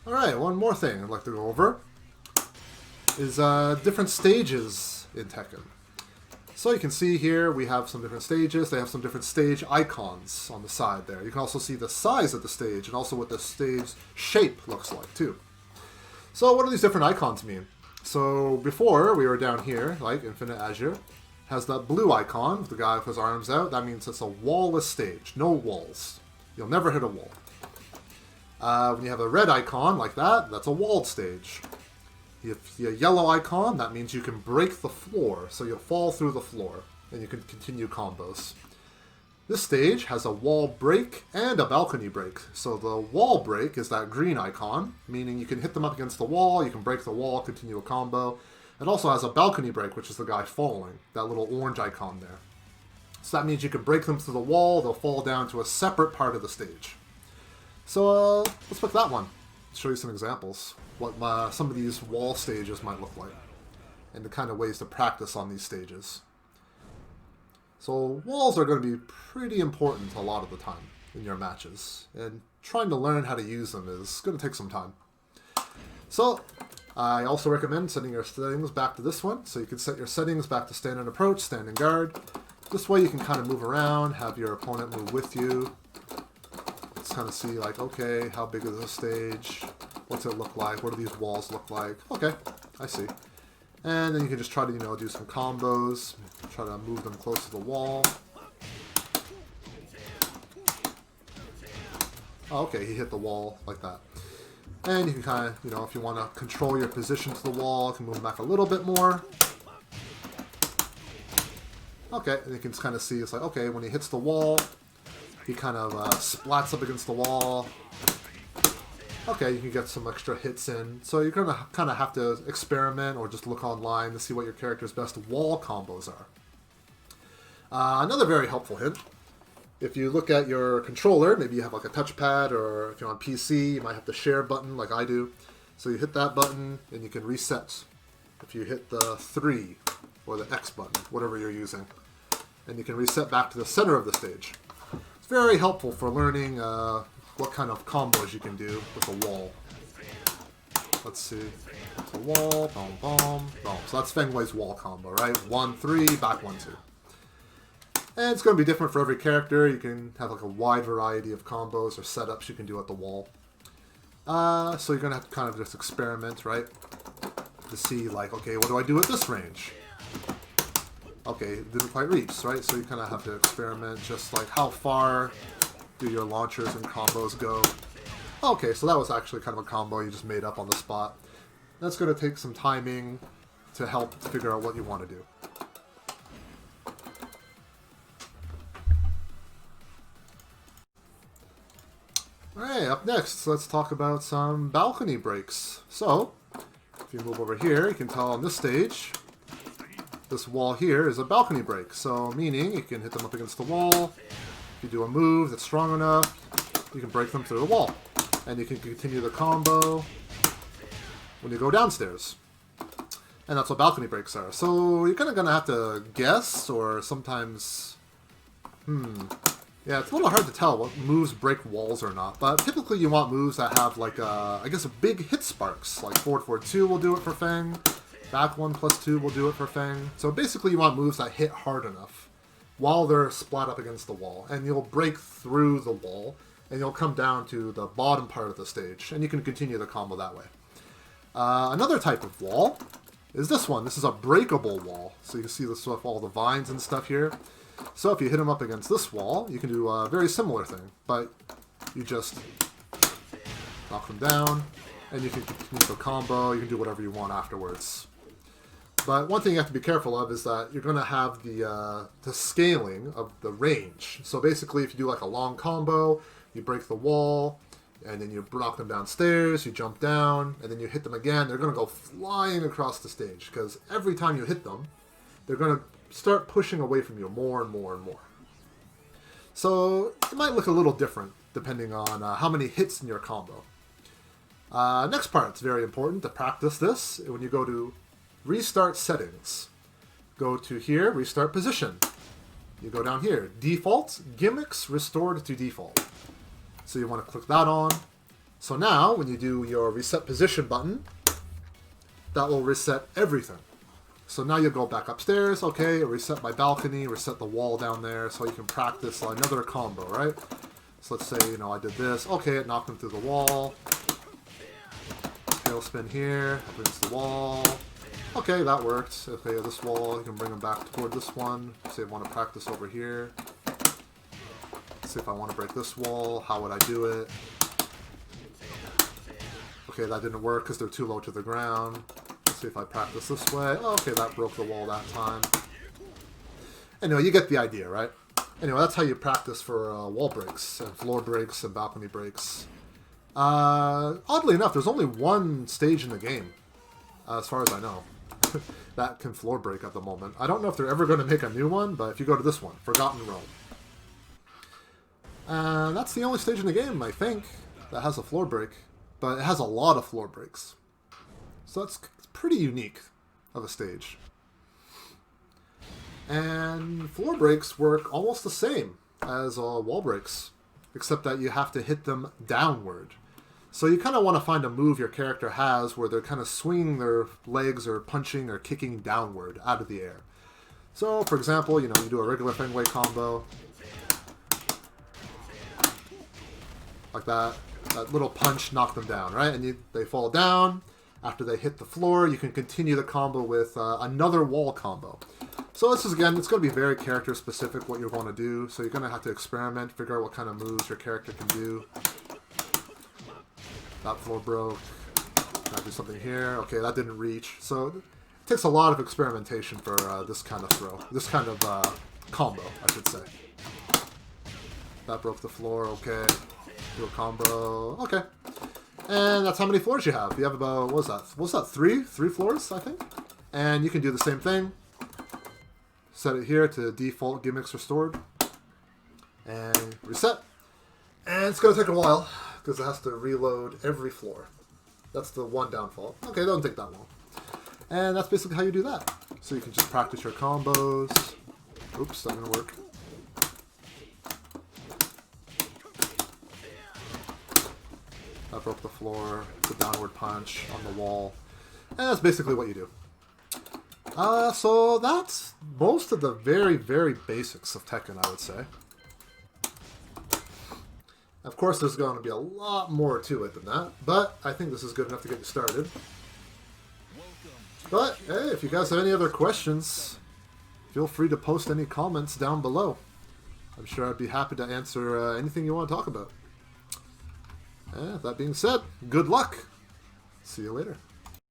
Alright, one more thing I'd like to go over is different stages in Tekken. So you can see here we have some different stages. They have some different stage icons on the side there. You can also see the size of the stage and also what the stage shape looks like too. So what do these different icons mean? So before we were down here, like Infinite Azure, has that blue icon with the guy with his arms out. That means it's a wall-less stage, no walls. You'll never hit a wall. When you have a red icon like that, that's a walled stage. If you have a yellow icon, that means you can break the floor, so you'll fall through the floor, and you can continue combos. This stage has a wall break and a balcony break. So the wall break is that green icon, meaning you can hit them up against the wall, you can break the wall, continue a combo. It also has a balcony break, which is the guy falling, that little orange icon there. So that means you can break them through the wall, they'll fall down to a separate part of the stage. So let's pick that one. Show you some examples. What some of these wall stages might look like. And the kind of ways to practice on these stages. So walls are going to be pretty important a lot of the time in your matches. And trying to learn how to use them is going to take some time. So I also recommend setting your settings back to this one. So you can set your settings back to stand and approach, stand and guard. This way you can kind of move around, have your opponent move with you. Let's kind of see like, okay, how big is this stage? What's it look like? What do these walls look like? Okay, I see. And then you can just try to, do some combos. Try to move them close to the wall. Oh, okay, he hit the wall like that. And you can kind of, if you want to control your position to the wall, you can move back a little bit more. Okay, and you can kind of see, it's like, okay, when he hits the wall, he kind of splats up against the wall. Okay, you can get some extra hits in. So you're going to kind of have to experiment or just look online to see what your character's best wall combos are. Another very helpful hint. If you look at your controller, maybe you have like a touchpad, or if you're on PC, you might have the share button like I do. So you hit that button and you can reset. If you hit the 3 or the X button, whatever you're using, and you can reset back to the center of the stage. It's very helpful for learning what kind of combos you can do with a wall. Let's see. It's a wall, boom, boom, boom. So that's Feng Wei's wall combo, right? 1, 3, back 1, 2. And it's going to be different for every character. You can have like a wide variety of combos or setups you can do at the wall. So you're going to have to kind of just experiment, right? To see like, okay, what do I do at this range? Okay, it didn't quite reach, right? So you kind of have to experiment just like how far do your launchers and combos go. Okay, so that was actually kind of a combo you just made up on the spot. That's going to take some timing to help figure out what you want to do. Alright, up next, let's talk about some balcony breaks. So, if you move over here, you can tell on this stage, this wall here is a balcony break. So, meaning you can hit them up against the wall. If you do a move that's strong enough, you can break them through the wall. And you can continue the combo when you go downstairs. And that's what balcony breaks are. So you're kind of going to have to guess, or sometimes... Yeah, it's a little hard to tell what moves break walls or not. But typically you want moves that have like, I guess, a big hit sparks. Like forward, forward 2 will do it for Feng. Back 1 plus 2 will do it for Feng. So basically you want moves that hit hard enough while they're splat up against the wall. And you'll break through the wall, and you'll come down to the bottom part of the stage, and you can continue the combo that way. Another type of wall is this one. This is a breakable wall. So you can see this with all the vines and stuff here. So if you hit them up against this wall, you can do a very similar thing, but you just knock them down, and you can continue the combo. You can do whatever you want afterwards. But one thing you have to be careful of is that you're going to have the scaling of the range. So basically, if you do like a long combo, you break the wall, and then you knock them downstairs, you jump down, and then you hit them again, they're going to go flying across the stage. Because every time you hit them, they're going to start pushing away from you more and more and more. So it might look a little different depending on how many hits in your combo. Next part, it's very important to practice this. When you go to Restart Settings, go to here, Restart Position. You go down here, Default, Gimmicks Restored to Default. So you want to click that on, So now, when you do your reset position button, that will reset everything. So now you'll go back upstairs, okay, reset my balcony, reset the wall down there, so you can practice another combo, right? So let's say, you know, I did this, okay, it knocked him through the wall. Tailspin here, brings the wall. Okay, that worked. Okay, this wall, you can bring him back toward this one. Say I want to practice over here. Let's see if I want to break this wall, how would I do it? Okay, that didn't work because they're too low to the ground. Let's see if I practice this way. Oh, okay, that broke the wall that time. Anyway, you get the idea, right? Anyway, that's how you practice for wall breaks and floor breaks and balcony breaks. Oddly enough, there's only one stage in the game, as far as I know, that can floor break at the moment. I don't know if they're ever going to make a new one, but if you go to this one, Forgotten Realm. That's the only stage in the game, I think, that has a floor break. But it has a lot of floor breaks. So it's pretty unique of a stage. And floor breaks work almost the same as wall breaks, except that you have to hit them downward. So you kind of want to find a move your character has where they're kind of swinging their legs or punching or kicking downward out of the air. So, for example, you know, you do a regular Fengwei combo. Like that. That little punch knocked them down, right? And they fall down. After they hit the floor, you can continue the combo with another wall combo. So this is, again, it's going to be very character specific what you want to do. So you're going to have to experiment, figure out what kind of moves your character can do. That floor broke. Gotta do something here. Okay, that didn't reach. So it takes a lot of experimentation for this kind of throw. This kind of combo, I should say. That broke the floor, okay. Do a combo. Okay. And that's how many floors you have. You have about, what was that? Three floors, I think? And you can do the same thing. Set it here to default gimmicks restored. And reset. And it's going to take a while because it has to reload every floor. That's the one downfall. Okay, it doesn't take that long. And that's basically how you do that. So you can just practice your combos. Oops, that didn't work. That broke the floor. It's a downward punch on the wall. And that's basically what you do. So that's most of the very, very basics of Tekken, I would say. Of course, there's going to be a lot more to it than that, but I think this is good enough to get you started. But, hey, if you guys have any other questions, feel free to post any comments down below. I'm sure I'd be happy to answer anything you want to talk about. That being said, good luck. See you later.